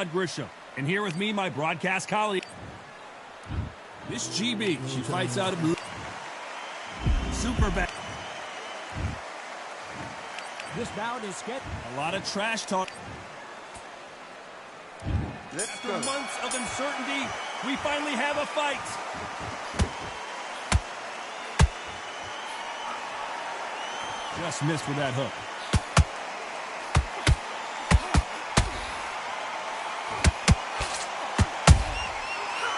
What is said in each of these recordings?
Grisham. And here with me, my broadcast colleague, Miss GB. She fights out of blue. Super bad. This bout is get a lot of trash talk. After months of uncertainty, we finally have a fight. Just missed with that hook.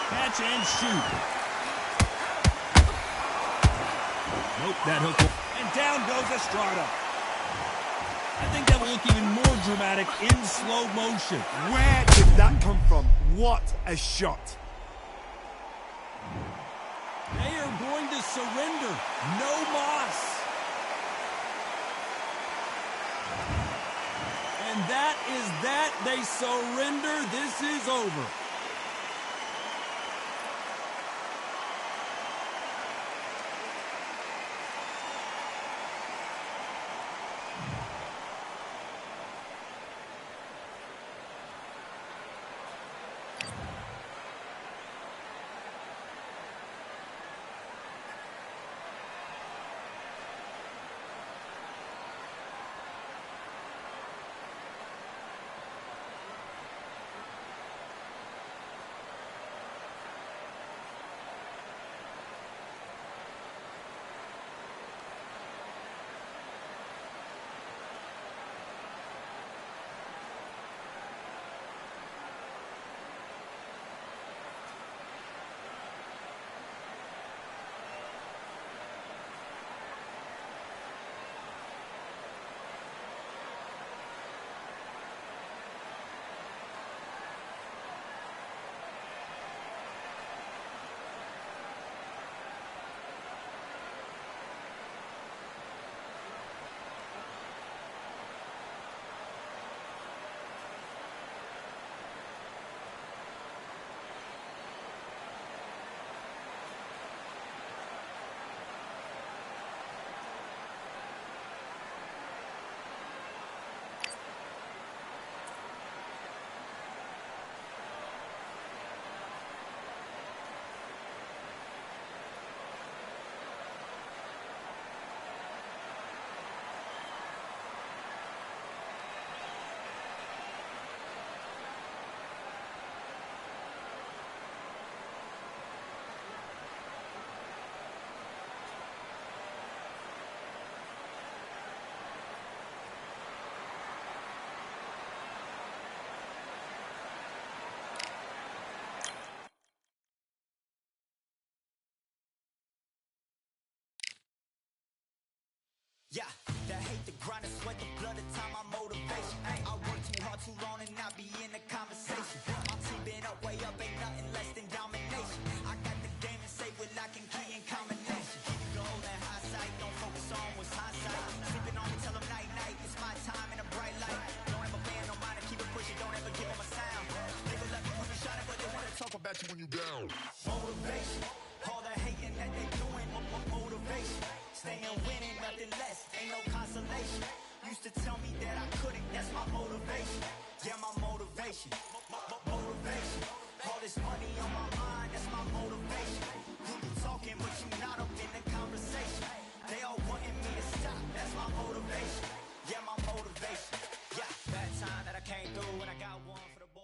Catch and shoot. Nope, that hook. And down goes Estrada. I think that will look even more dramatic in slow motion. Where did that come from? What a shot. They are going to surrender. No moss. And that is that. They surrender. This is over. Yeah, that hate the grind and sweat the blood of time, my motivation. I work too hard too long and not be in the conversation. My team been up, way up, ain't nothing less than domination. I got the game and say with lock and key and combination. Keep it gold and high sight, don't focus on what's hindsight. Sleeping on me, tell them night night, it's my time in a bright light. Don't ever bend no mind and keep it pushing, don't ever give them a sound. They will love you when you shining, but they wanna talk about you when you down. Motivation, all the hating that they doing, motivation. Staying winning, nothing less, ain't no consolation. Used to tell me that I couldn't, that's my motivation. Yeah, my motivation, motivation. All this money on my mind, that's my motivation. You be talking, but you not up in the conversation. They all wanting me to stop, that's my motivation. Yeah, my motivation. Yeah, that time that I came through and I got one for the boy.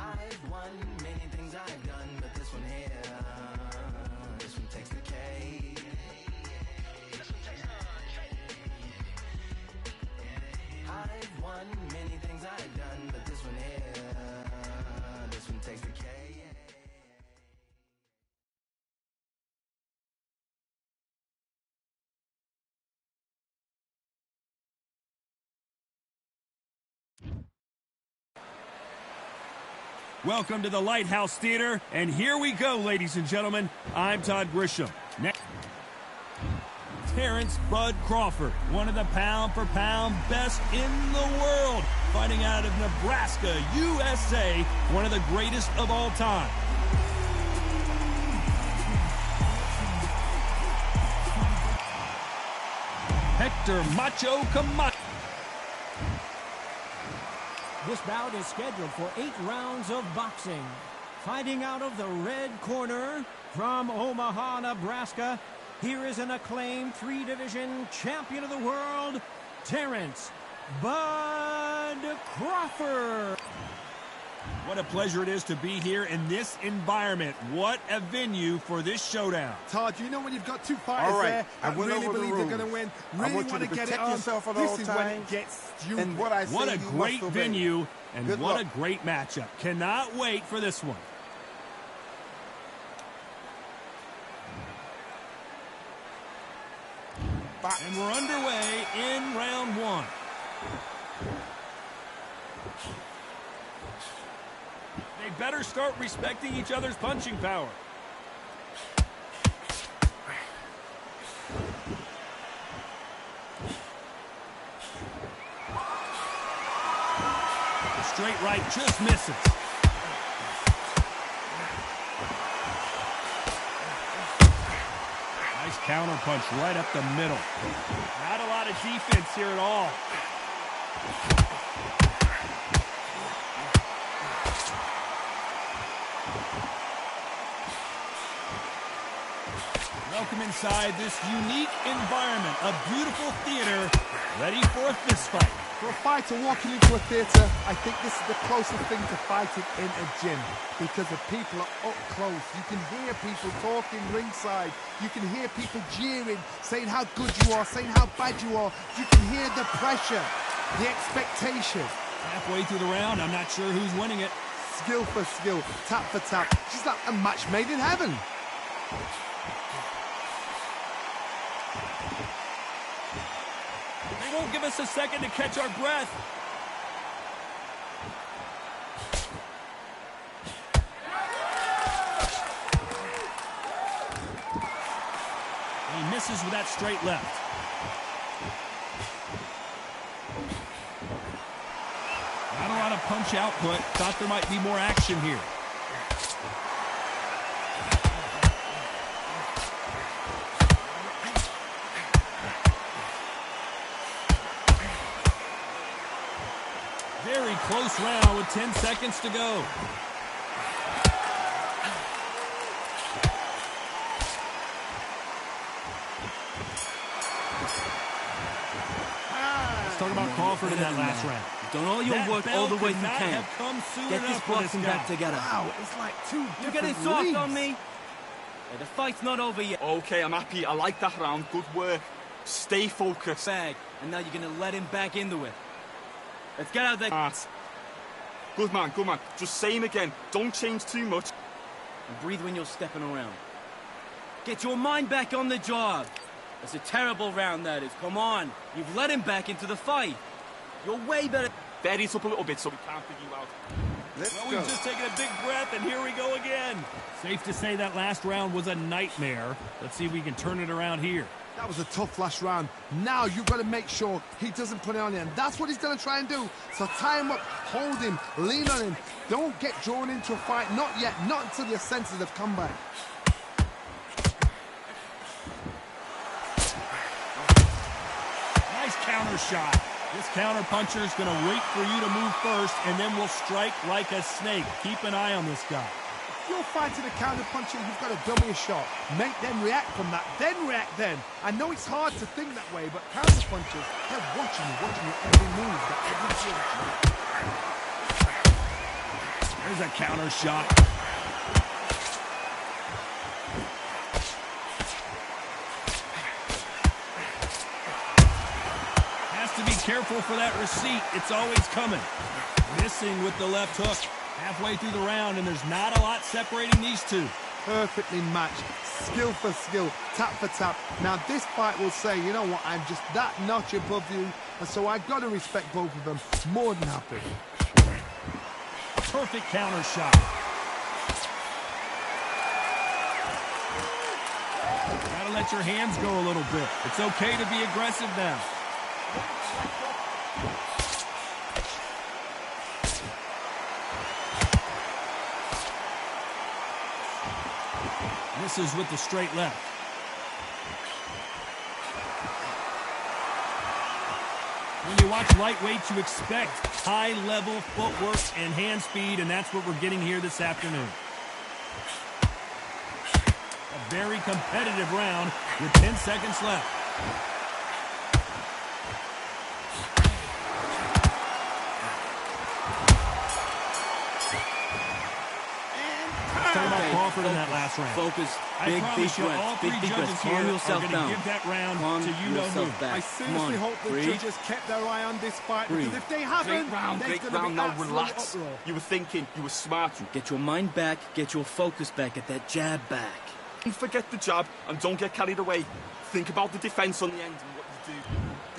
I've won many things I've done, but this one here, this one takes the cake. I've won many things I've done, but this one here, this one takes the cake. Welcome to the Lighthouse Theater, and here we go, ladies and gentlemen. I'm Todd Grisham. Next, Terrence Bud Crawford, one of the pound-for-pound best in the world, fighting out of Nebraska, USA, one of the greatest of all time. Hector Macho Camacho. This bout is scheduled for 8 rounds of boxing. Fighting out of the red corner from Omaha, Nebraska, here is an acclaimed 3-division champion of the world, Terrence Bud Crawford. What a pleasure it is to be here in this environment. What a venue for this showdown. Todd, you know when you've got two fighters there that really believe they're going to win, really want to get it on, this is when it gets stupid. And what a great venue, and what a great matchup. Cannot wait for this one. And we're underway in round 1. They better start respecting each other's punching power. The straight right just misses. Nice counter punch right up the middle. Not a lot of defense here at all. Welcome inside this unique environment, a beautiful theater, ready for a fist fight. For a fighter walking into a theatre, I think this is the closest thing to fighting in a gym because the people are up close. You can hear people talking ringside. You can hear people jeering, saying how good you are, saying how bad you are. You can hear the pressure, the expectation. Halfway through the round, I'm not sure who's winning it. Skill for skill, tap for tap. Just like a match made in heaven. They won't give us a second to catch our breath. He misses with that straight left. Not a lot of punch output. Thought there might be more action here. Very close round with 10 seconds to go. Let's talk about Crawford in that last round. Done all your work all the way you can. Get this boxing back together. Wow, it's like two You're different getting soft leagues. on me. Yeah, the fight's not over yet. Okay, I'm happy. I like that round. Good work. Stay focused. Bag, and now you're gonna let him back into it. Let's get out there. Good man, good man. Just say him again. Don't change too much. And breathe when you're stepping around. Get your mind back on the job. That's a terrible round, that is. Come on. You've let him back into the fight. You're way better. Bury it up a little bit so we can't figure you out. Well, we've just taken a big breath, and here we go again. Safe to say that last round was a nightmare. Let's see if we can turn it around here. That was a tough last round. Now you've got to make sure he doesn't put it on him. That's what he's going to try and do. So tie him up, hold him, lean on him. Don't get drawn into a fight. Not yet. Not until your senses have come back. Nice counter shot. This counter puncher is going to wait for you to move first, and then will strike like a snake. Keep an eye on this guy. If you're fighting a counter puncher, you've got to dummy a shot. Make them react from that, then react then. I know it's hard to think that way, but counter punchers, they're watching your every move, that every punch. There's Here's a counter shot. Has to be careful for that receipt. It's always coming. Missing with the left hook. Halfway through the round, and there's not a lot separating these two. Perfectly matched, skill for skill, tap for tap. Now this fight will say, you know what, I'm just that notch above you, and so I've got to respect both of them. More than happy. Perfect counter shot. Gotta let your hands go a little bit. It's okay to be aggressive now. Misses with the straight left. When you watch lightweights, you expect high-level footwork and hand speed, and that's what we're getting here this afternoon. A very competitive round with 10 seconds left. Talking about Crawford in that last round. Focus. I promise you, all three judges here are going to give that round to you-know-who. I seriously hope the judges kept their eye on this fight, because if they haven't, Great round, now relax. You were thinking, you were smart. Get your mind back, get your focus back, get that jab back. Don't forget the jab, and don't get carried away. Think about the defense on the end and what you do.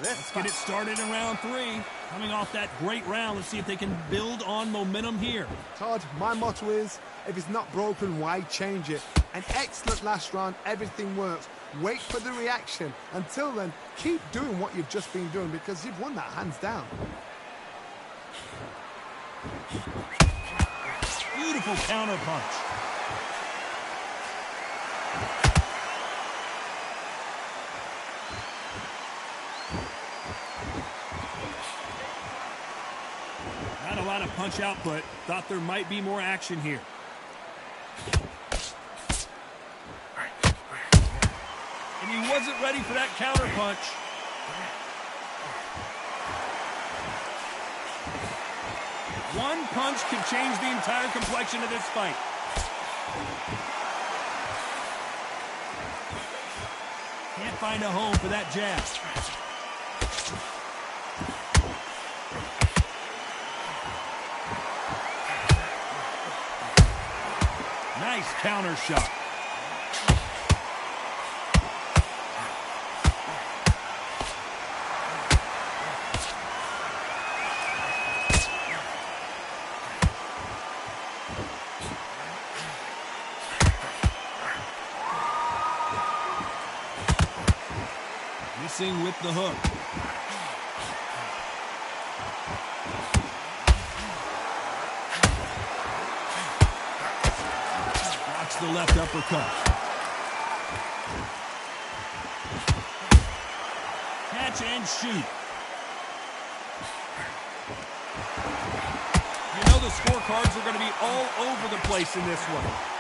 Let's get it started in round 3. Coming off that great round, let's see if they can build on momentum here. Todd, my motto is, if it's not broken, why change it? An excellent last round, everything works. Wait for the reaction. Until then, keep doing what you've just been doing, because you've won that hands down. Beautiful counter punch. Not a lot of punch output. Thought there might be more action here. And he wasn't ready for that counter punch. One punch could change the entire complexion of this fight. Can't find a home for that jab. Nice counter shot. Missing with the hook. Blocks the left uppercut. Catch and shoot. You know the scorecards are going to be all over the place in this one.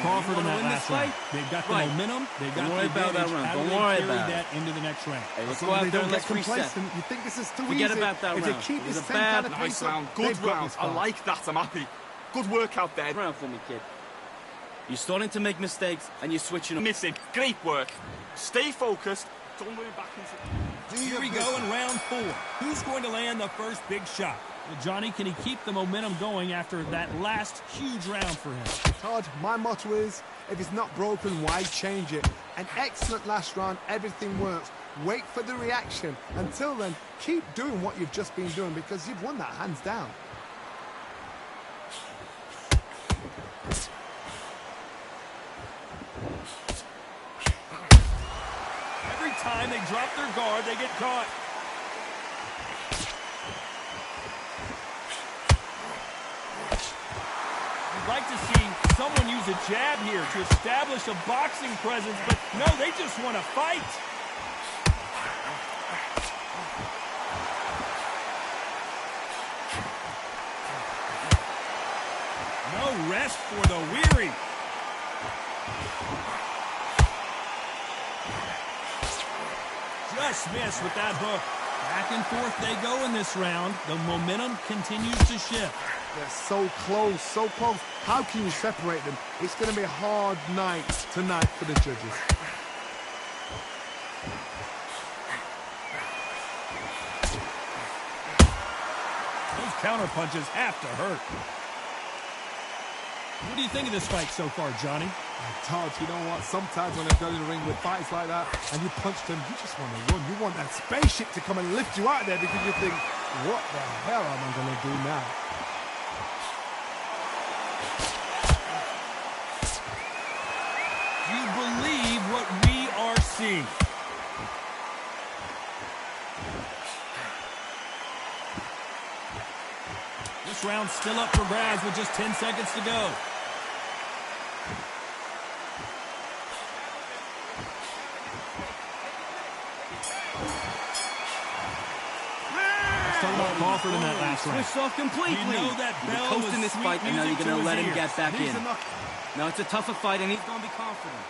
Crawford in that last round. They've got the momentum. They've got the advantage. How do they carry that into the next round? Hey, let's go out there and let's reset. You think this is too easy? Forget about that if round. They keep It was this a same kind bad, of Nice pace up, round. Good they've got round. this I fight. like that. I'm happy. Good work out there. Round for me, kid. You're starting to make mistakes and you're switching them. Missing. Great work. Stay focused. Don't move back into... Here we go in round 4. Who's going to land the first big shot? Well, Johnny, can he keep the momentum going after that last huge round for him? Todd, my motto is, if it's not broken, why change it? An excellent last round, everything works. Wait for the reaction. Until then, keep doing what you've just been doing, because you've won that hands down. Every time they drop their guard, they get caught. You'd like to see someone use a jab here to establish a boxing presence, but no, they just want to fight. No rest for the weary. Just missed with that hook. Back and forth they go in this round. The momentum continues to shift. They're so close, so close. How can you separate them? It's going to be a hard night tonight for the judges. Those counter punches have to hurt. What do you think of this fight so far, Johnny? Todd, you know what? Sometimes when I've done in the ring with fights like that and you punch them, you just want to run. You want that spaceship to come and lift you out of there because you think, what the hell am I going to do now? Do you believe what we are seeing? This round's still up for grabs with just 10 seconds to go. Talking about Crawford in that last round. Switched off completely. You know that You're bell coasting was this fight, and now you're going to let him ears. get back in. Now it's a tougher fight, and he's going to be confident.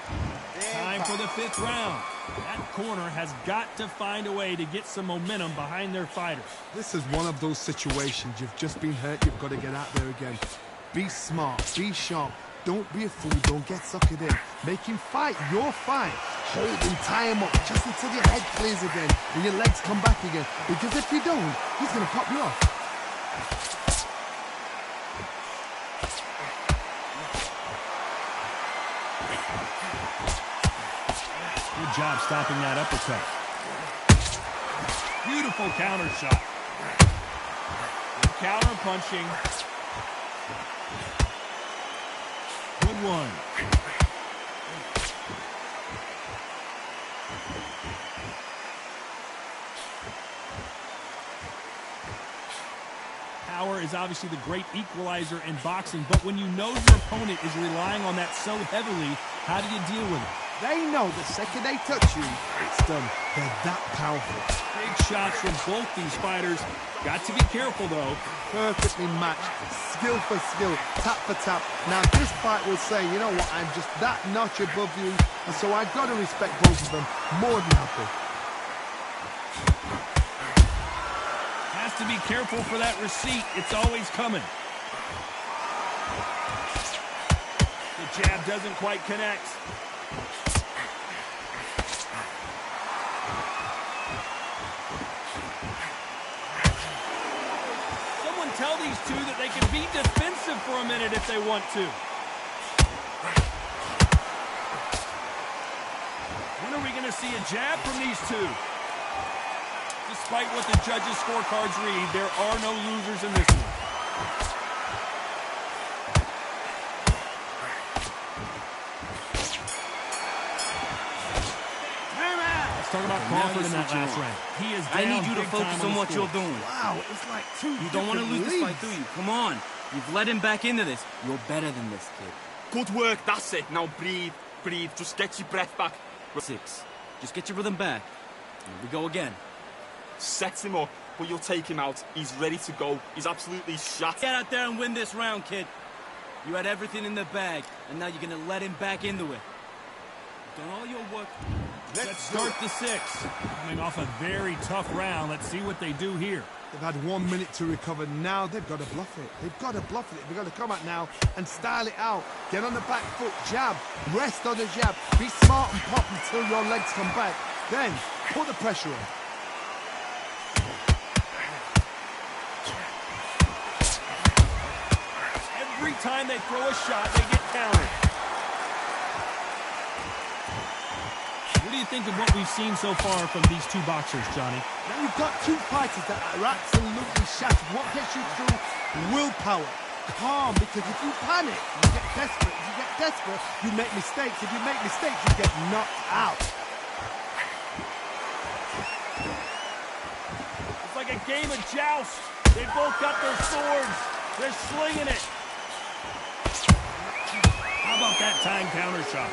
Time for the 5th round. That corner has got to find a way to get some momentum behind their fighters. This is one of those situations. You've just been hurt. You've got to get out there again. Be smart. Be sharp. Don't be a fool. Don't get suckered in. Make him fight your fight. Hold him, tie him up just until your head clears again and your legs come back again. Because if you don't, he's going to pop you off. Good job stopping that uppercut. Beautiful counter shot. Good counter punching. Good one. Power is obviously the great equalizer in boxing, but when you know your opponent is relying on that so heavily, how do you deal with it? They know the second they touch you, it's done. They're that powerful. Big shots from both these fighters. Got to be careful, though. Perfectly matched. Skill for skill. Tap for tap. Now, this fight will say, you know what, I'm just that notch above you, and so I've got to respect both of them more than happy. Has to be careful for that receipt. It's always coming. The jab doesn't quite connect. Someone tell these two that they can be defensive for a minute if they want to. When are we going to see a jab from these two? Despite what the judges' scorecards read, there are no losers in this one. Let's talk about Crawford in that last round. He is down. I need you to big time focus on what you're doing. Wow, it's like two You don't want to lose this fight, do you? Come on. You've let him back into this. You're better than this kid. Good work, that's it. Now breathe, breathe. Just get your breath back. 6. Just get your rhythm back. Here we go again. Set him up, but you'll take him out. He's ready to go. He's absolutely shot. Get out there and win this round, kid. You had everything in the bag, and now you're going to let him back into it. You've done all your work. Let's start the 6th. Coming off a very tough round. Let's see what they do here. They've had 1 minute to recover. Now they've got to bluff it. They've got to bluff it. They've got to come out now and style it out. Get on the back foot, jab, rest on the jab. Be smart and pop until your legs come back. Then put the pressure on. Every time they throw a shot, they get countered. What do you think of what we've seen so far from these two boxers, Johnny? Now you've got two fighters that are absolutely shattered. What gets you through? Willpower. Calm, because if you panic, you get desperate. If you get desperate, you make mistakes. If you make mistakes, you get knocked out. It's like a game of joust. They both got their swords. They're slinging it. How about that time counter shot?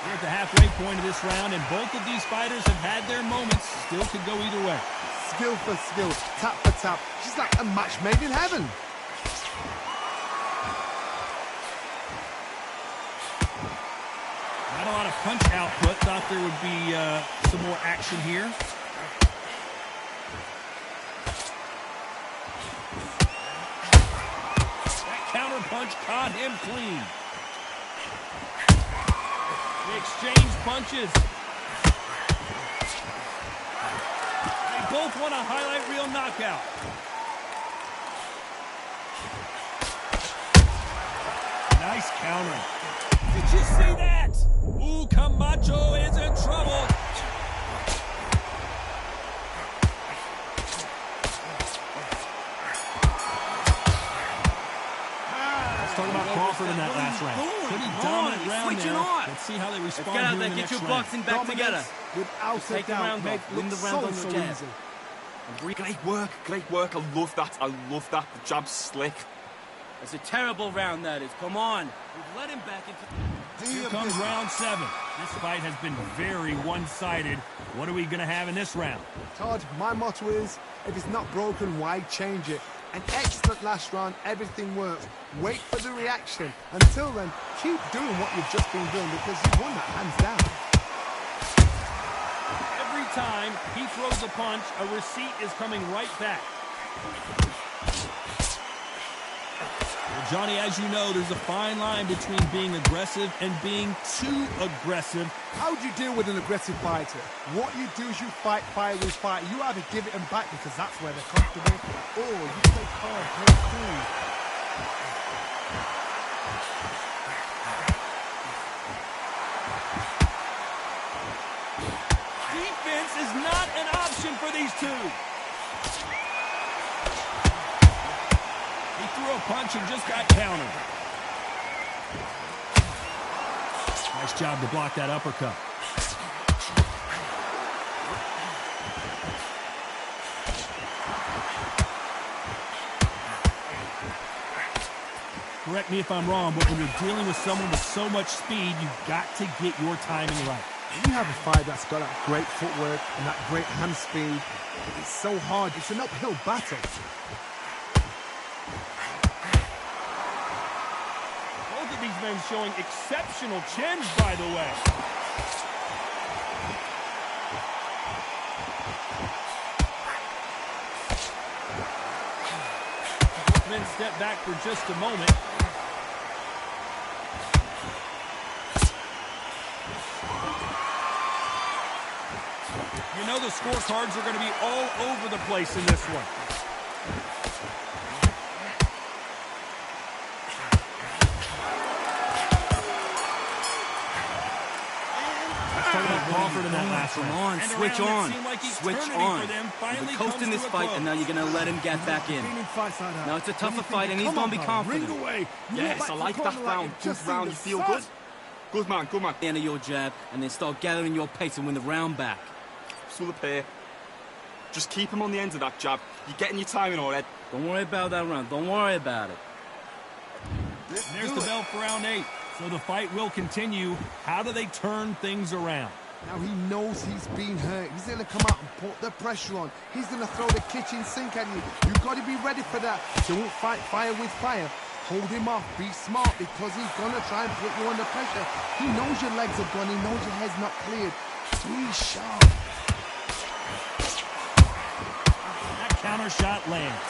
We're at the halfway point of this round, and both of these fighters have had their moments. Still could go either way. Skill for skill, tap for tap. She's like a match made in heaven. Not a lot of punch output. Thought there would be some more action here. That counter punch caught him clean. They exchange punches. They both want a highlight reel knockout. Nice counter. Did you see that? Ooh, Camacho is in trouble. Let's talk about Crawford in that last round. Pretty dominant round there. Let's see how they respond here in the next round. Get your boxing back together. Without a doubt, win the round on your jab. Great work. I love that. The jab's slick. It's a terrible round, that is. Come on. We've let him back into... Here comes round 7. This fight has been very one-sided. What are we going to have in this round? Todd, my motto is, if it's not broken, why change it? An excellent last round, everything works. Wait for the reaction. Until then, keep doing what you've just been doing because you've won that hands down. Every time he throws a punch, a receipt is coming right back. Well, Johnny, as you know, there's a fine line between being aggressive and being too aggressive. How do you deal with an aggressive fighter? What you do is you fight fire with fire. You either give it them back because that's where they're comfortable, or you play calm, play cool. Defense is not an option for these two. He threw a punch and just got countered. Nice job to block that uppercut. Correct me if I'm wrong, but when you're dealing with someone with so much speed, you've got to get your timing right. When you have a fight that's got that great footwork and that great hand speed, it's so hard. It's an uphill battle. Both of these men showing exceptional chins, by the way. Both men step back for just a moment. You know the scorecards are going to be all over the place in this one. Let's talk about Crawford in that last round. Come on, switch on. Switch on. You've been coasting this fight, and now you're going to let him get back in. Now it's a tougher fight, and he's going to be confident. Yes, I like that round. Good round. You feel good? Good man, good man. The end of your jab, and then start gathering your pace and win the round back. Still up here. Just keep him on the end of that jab. You're getting your timing already. Don't worry about that round. Don't worry about it. There's the bell for round 8. So the fight will continue. How do they turn things around? Now he knows he's been hurt. He's going to come out and put the pressure on. He's going to throw the kitchen sink at you. You've got to be ready for that. Don't fight fire with fire. Hold him off. Be smart because he's going to try and put you under pressure. He knows your legs are gone. He knows your head's not cleared. Be sharp. Counter shot lands.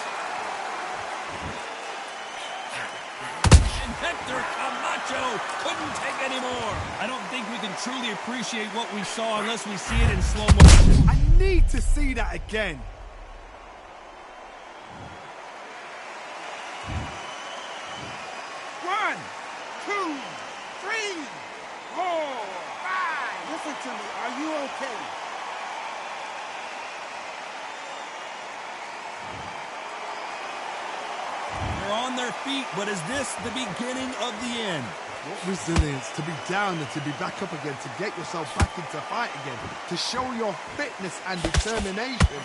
And Hector Camacho couldn't take any more. I don't think we can truly appreciate what we saw unless we see it in slow motion. I need to see that again. One, two, three, four, five. Listen to me. Are you okay? They're on their feet, but is this the beginning of the end? What resilience to be down and to be back up again, to get yourself back into fight again, to show your fitness and determination.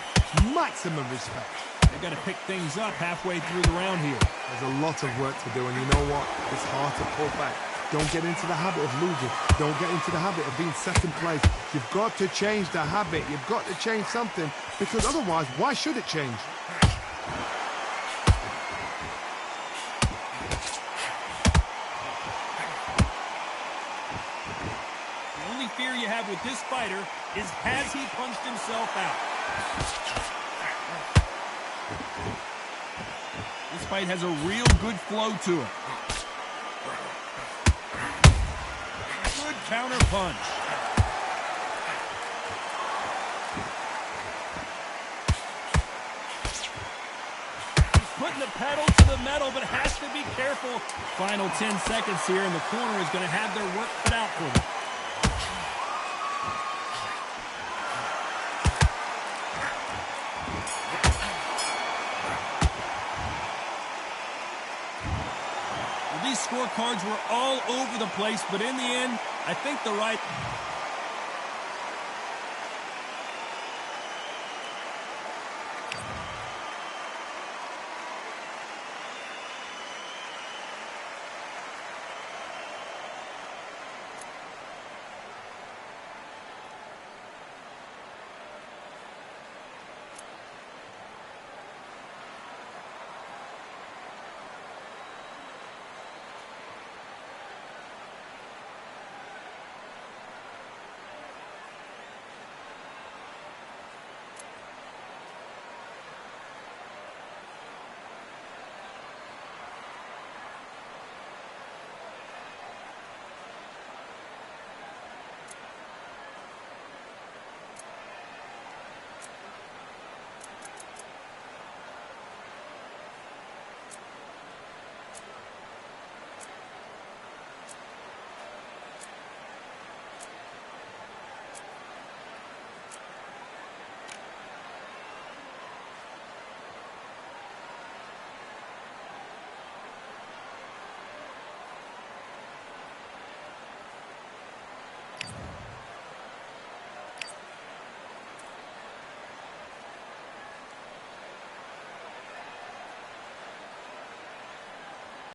Maximum respect. They got to pick things up halfway through the round here. There's a lot of work to do, and you know what? It's hard to pull back. Don't get into the habit of losing. Don't get into the habit of being second place. You've got to change the habit. You've got to change something, because otherwise, why should it change? with this fighter is, has he punched himself out? This fight has a real good flow to it. Good counter punch. Putting the pedal to the metal, but has to be careful. Final 10 seconds here, and the corner is going to have their work cut out for them. Well, these scorecards were all over the place, but in the end, I think the right...